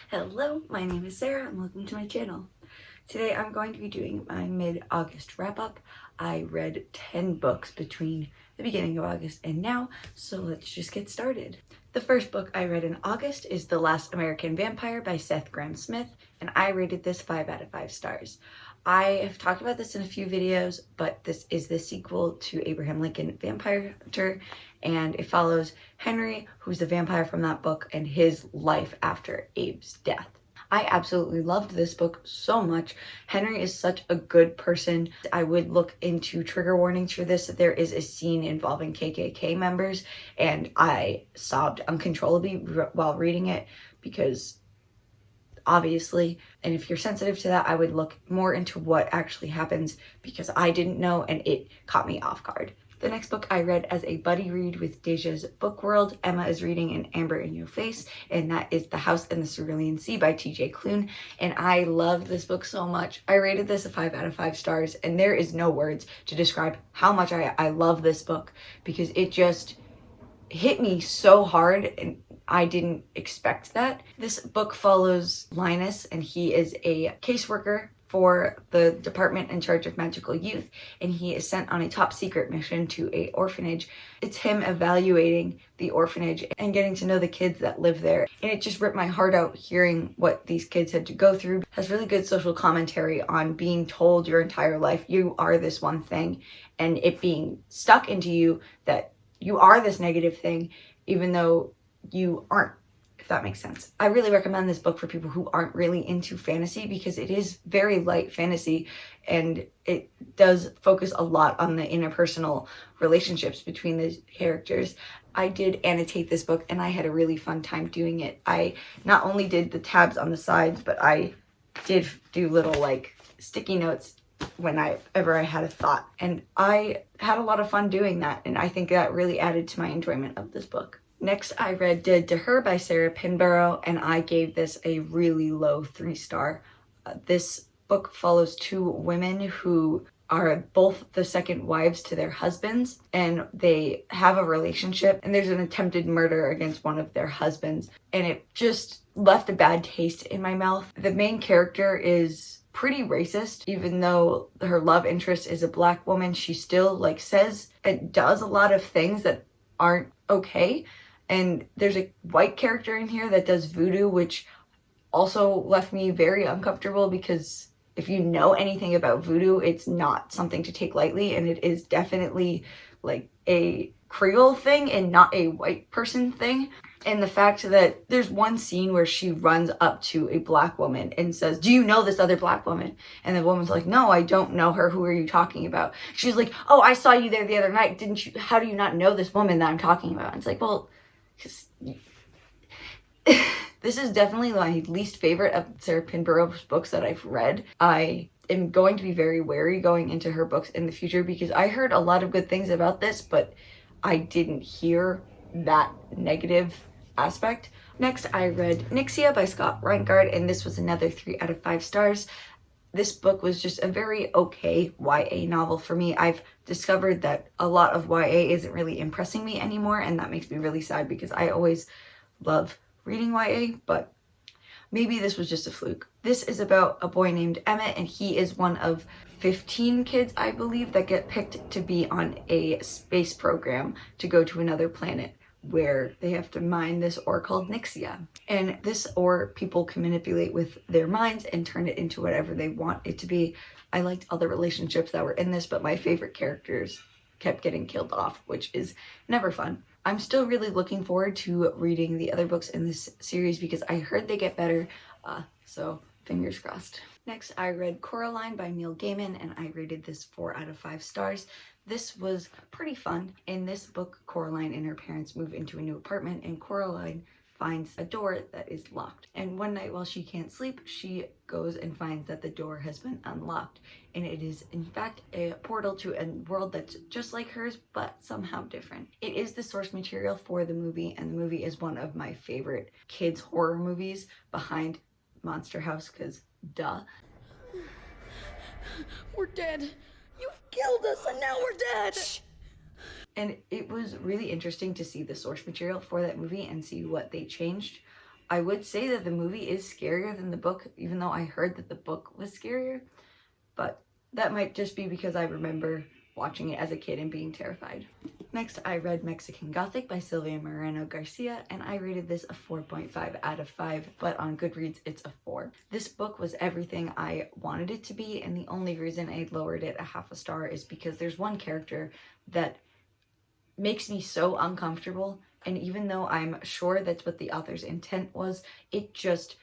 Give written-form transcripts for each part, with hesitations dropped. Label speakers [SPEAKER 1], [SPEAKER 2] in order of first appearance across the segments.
[SPEAKER 1] Hello, my name is Sarah and welcome to my channel. Today I'm going to be doing my mid-August wrap-up. I read 10 books between the beginning of August and now, so let's just get started. The first book I read in August is The Last American Vampire by Seth Grahame-Smith, and I rated this 5 out of 5 stars. I have talked about this in a few videos, but this is the sequel to Abraham Lincoln Vampire Hunter, and it follows Henry, who's the vampire from that book, and his life after Abe's death. I absolutely loved this book so much. Henry is such a good person. I would look into trigger warnings for this. There is a scene involving KKK members, and I sobbed uncontrollably while reading it because obviously, and if you're sensitive to that, I would look more into what actually happens because I didn't know and it caught me off guard. The next book I read as a buddy read with Deja's Book World. Emma is reading An Amber in Your Face, and that is The House in the Cerulean Sea by TJ Klune, and I loved this book so much. I rated this a 5 out of 5 stars, and there is no words to describe how much I love this book because it just hit me so hard and I didn't expect that. This book follows Linus, and he is a caseworker for the department in charge of magical youth, and he is sent on a top secret mission to a orphanage. It's him evaluating the orphanage and getting to know the kids that live there, and it just ripped my heart out hearing what these kids had to go through. It has really good social commentary on being told your entire life you are this one thing, and it being stuck into you that you are this negative thing even though you aren't, if that makes sense. I really recommend this book for people who aren't really into fantasy because it is very light fantasy and it does focus a lot on the interpersonal relationships between the characters. I did annotate this book and I had a really fun time doing it. I not only did the tabs on the sides, but I did do little like sticky notes whenever I had a thought, and I had a lot of fun doing that, and I think that really added to my enjoyment of this book. Next, I read Dead to Her by Sarah Pinborough, and I gave this a really low 3-star. This book follows two women who are both the second wives to their husbands, and they have a relationship, and there's an attempted murder against one of their husbands, and it just left a bad taste in my mouth. The main character is pretty racist. Even though her love interest is a black woman, she still like says and does a lot of things that aren't okay. And there's a white character in here that does voodoo, which also left me very uncomfortable because if you know anything about voodoo, it's not something to take lightly, and it is definitely like a Creole thing and not a white person thing. And the fact that there's one scene where she runs up to a black woman and says, "Do you know this other black woman?" And the woman's like, "No, I don't know her. Who are you talking about?" She's like, "Oh, I saw you there the other night. Didn't you? How do you not know this woman that I'm talking about?" And it's like, well, because this is definitely my least favorite of Sarah Pinborough's books that I've read. I am going to be very wary going into her books in the future because I heard a lot of good things about this, but I didn't hear that negative aspect. Next, I read Nyxia by Scott Reingard, and this was another 3 out of 5 stars. This book was just a very okay YA novel for me. I've discovered that a lot of YA isn't really impressing me anymore, and that makes me really sad because I always love reading YA, but maybe this was just a fluke. This is about a boy named Emmett, and he is one of 15 kids, I believe, that get picked to be on a space program to go to another planet where they have to mine this ore called Nyxia. And this ore people can manipulate with their minds and turn it into whatever they want it to be. I liked all the relationships that were in this, but my favorite characters kept getting killed off, which is never fun. I'm still really looking forward to reading the other books in this series because I heard they get better, so fingers crossed. Next, I read Coraline by Neil Gaiman, and I rated this 4 out of 5 stars. This was pretty fun. In this book, Coraline and her parents move into a new apartment, and Coraline finds a door that is locked. And one night while she can't sleep, she goes and finds that the door has been unlocked. And it is, in fact, a portal to a world that's just like hers, but somehow different. It is the source material for the movie, and the movie is one of my favorite kids' horror movies behind Monster House, because duh.
[SPEAKER 2] We're dead. You've killed us and now we're dead. Shh.
[SPEAKER 1] And it was really interesting to see the source material for that movie and see what they changed. I would say that the movie is scarier than the book, even though I heard that the book was scarier, but that might just be because I remember watching it as a kid and being terrified. Next, I read Mexican Gothic by Silvia Moreno Garcia, and I rated this a 4.5 out of 5, but on Goodreads, it's a 4. This book was everything I wanted it to be, and the only reason I lowered it a half a star is because there's one character that makes me so uncomfortable, and even though I'm sure that's what the author's intent was, it just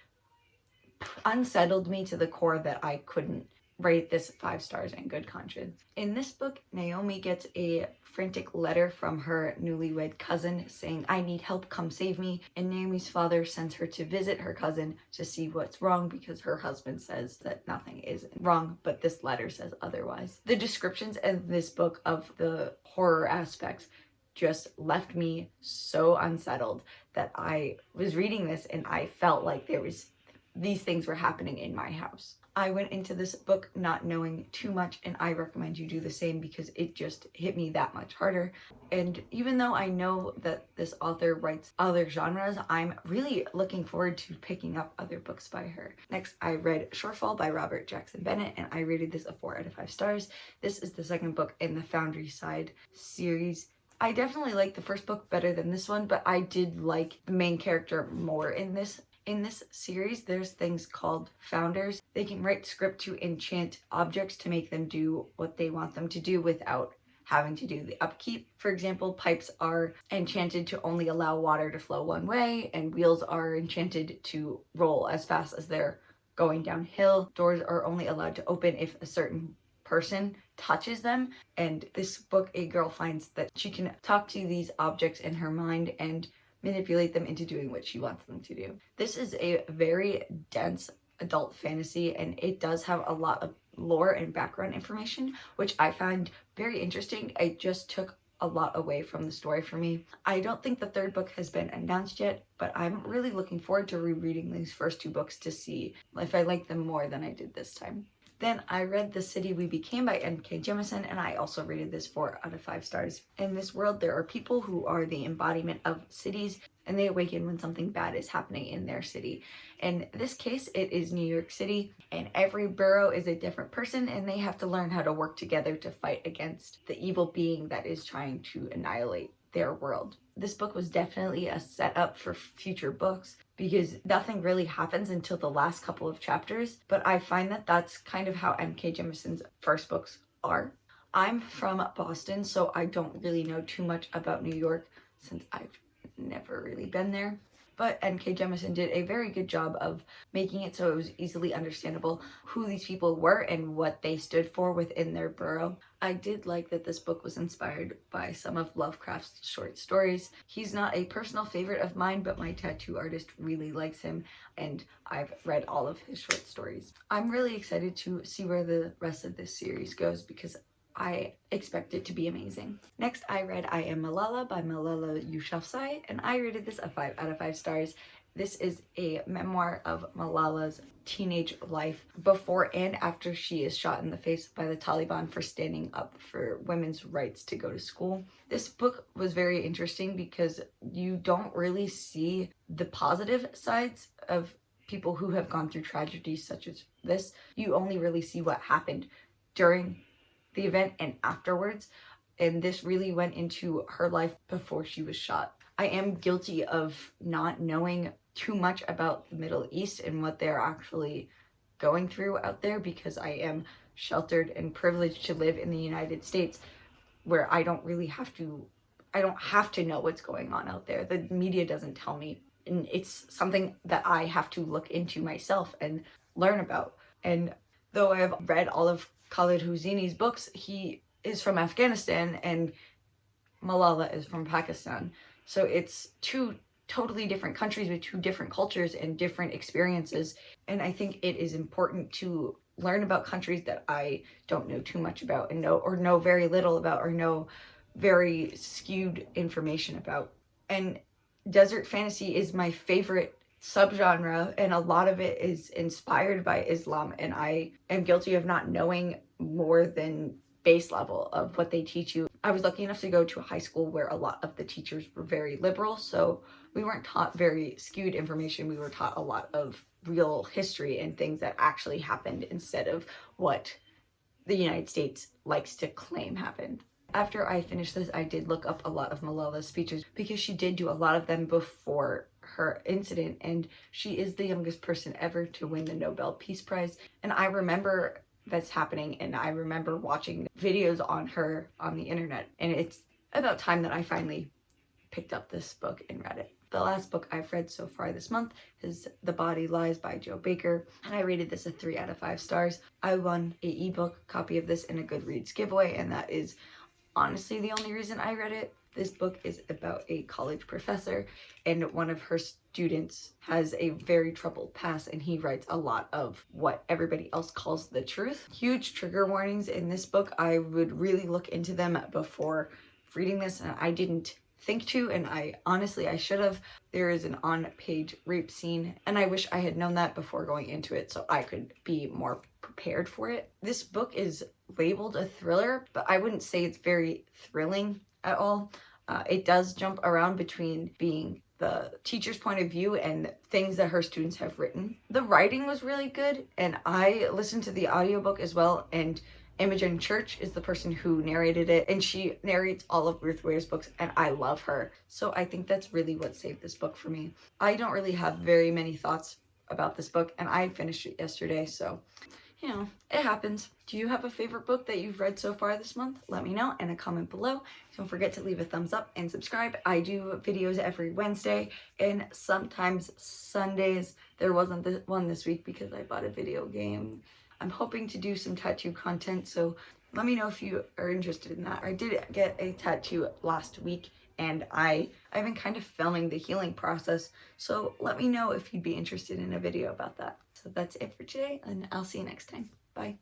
[SPEAKER 1] unsettled me to the core that I couldn't rate this 5 stars in good conscience. In this book, Naomi gets a frantic letter from her newlywed cousin saying, "I need help, come save me." And Naomi's father sends her to visit her cousin to see what's wrong because her husband says that nothing is wrong, but this letter says otherwise. The descriptions in this book of the horror aspects just left me so unsettled that I was reading this and I felt like these things were happening in my house. I went into this book not knowing too much, and I recommend you do the same because it just hit me that much harder. And even though I know that this author writes other genres, I'm really looking forward to picking up other books by her. Next, I read Shorefall by Robert Jackson Bennett, and I rated this a 4 out of 5 stars. This is the second book in the Foundry Side series. I definitely like the first book better than this one, but I did like the main character more in this. In this series, there's things called founders. They can write script to enchant objects to make them do what they want them to do without having to do the upkeep. For example, pipes are enchanted to only allow water to flow one way, and wheels are enchanted to roll as fast as they're going downhill. Doors are only allowed to open if a certain person touches them. And this book, a girl finds that she can talk to these objects in her mind and manipulate them into doing what she wants them to do. This is a very dense adult fantasy, and it does have a lot of lore and background information, which I find very interesting. It just took a lot away from the story for me. I don't think the third book has been announced yet, but I'm really looking forward to rereading these first 2 books to see if I like them more than I did this time. Then I read The City We Became by N.K. Jemisin, and I also rated this 4 out of 5 stars. In this world, there are people who are the embodiment of cities, and they awaken when something bad is happening in their city. In this case, it is New York City, and every borough is a different person, and they have to learn how to work together to fight against the evil being that is trying to annihilate their world. This book was definitely a setup for future books because nothing really happens until the last couple of chapters, but I find that that's kind of how N.K. Jemisin's first books are. I'm from Boston, so I don't really know too much about New York since I've never really been there. But N.K. Jemisin did a very good job of making it so it was easily understandable who these people were and what they stood for within their borough. I did like that this book was inspired by some of Lovecraft's short stories. He's not a personal favorite of mine, but my tattoo artist really likes him, and I've read all of his short stories. I'm really excited to see where the rest of this series goes because I expect it to be amazing. Next, I read I Am Malala by Malala Yousafzai, and I rated this a 5 out of 5 stars. This is a memoir of Malala's teenage life before and after she is shot in the face by the Taliban for standing up for women's rights to go to school. This book was very interesting because you don't really see the positive sides of people who have gone through tragedies such as this. You only really see what happened during the event and afterwards, and this really went into her life before she was shot. I am guilty of not knowing too much about the Middle East and what they're actually going through out there because I am sheltered and privileged to live in the United States, where I don't have to know what's going on out there. The media doesn't tell me, and it's something that I have to look into myself and learn about. And though I have read all of Khaled Hosseini's books, he is from Afghanistan and Malala is from Pakistan. So it's 2 totally different countries with 2 different cultures and different experiences. And I think it is important to learn about countries that I don't know too much about and know very little about or know very skewed information about. And desert fantasy is my favorite subgenre, and a lot of it is inspired by Islam, and I am guilty of not knowing more than base level of what they teach you. I was lucky enough to go to a high school where a lot of the teachers were very liberal, so we weren't taught very skewed information. We were taught a lot of real history and things that actually happened instead of what the United States likes to claim happened. After I finished this, I did look up a lot of Malala's speeches because she did do a lot of them before her incident, and she is the youngest person ever to win the Nobel Peace Prize. And I remember that's happening, and I remember watching videos on her on the internet, and it's about time that I finally picked up this book and read it. The last book I've read so far this month is The Body Lies by Jo Baker, and I rated this a 3 out of 5 stars. I won an ebook copy of this in a Goodreads giveaway, and that is honestly the only reason I read it. This book is about a college professor, and one of her students has a very troubled past, and he writes a lot of what everybody else calls the truth. Huge trigger warnings in this book. I would really look into them before reading this, and I didn't think to, and I should have. There is an on-page rape scene, and I wish I had known that before going into it so I could be more prepared for it. This book is labeled a thriller, but I wouldn't say it's very thrilling at all. It does jump around between being the teacher's point of view and things that her students have written. The writing was really good, and I listened to the audiobook as well, and Imogen Church is the person who narrated it, and she narrates all of Ruth Ware's books, and I love her. So I think that's really what saved this book for me. I don't really have very many thoughts about this book, and I finished it yesterday, so you know, it happens. Do you have a favorite book that you've read so far this month? Let me know in a comment below. Don't forget to leave a thumbs up and subscribe. I do videos every Wednesday and sometimes Sundays. There wasn't one this week because I bought a video game. I'm hoping to do some tattoo content, so let me know if you are interested in that. I did get a tattoo last week, and I've been kind of filming the healing process, so let me know if you'd be interested in a video about that. So that's it for today, and I'll see you next time. Bye.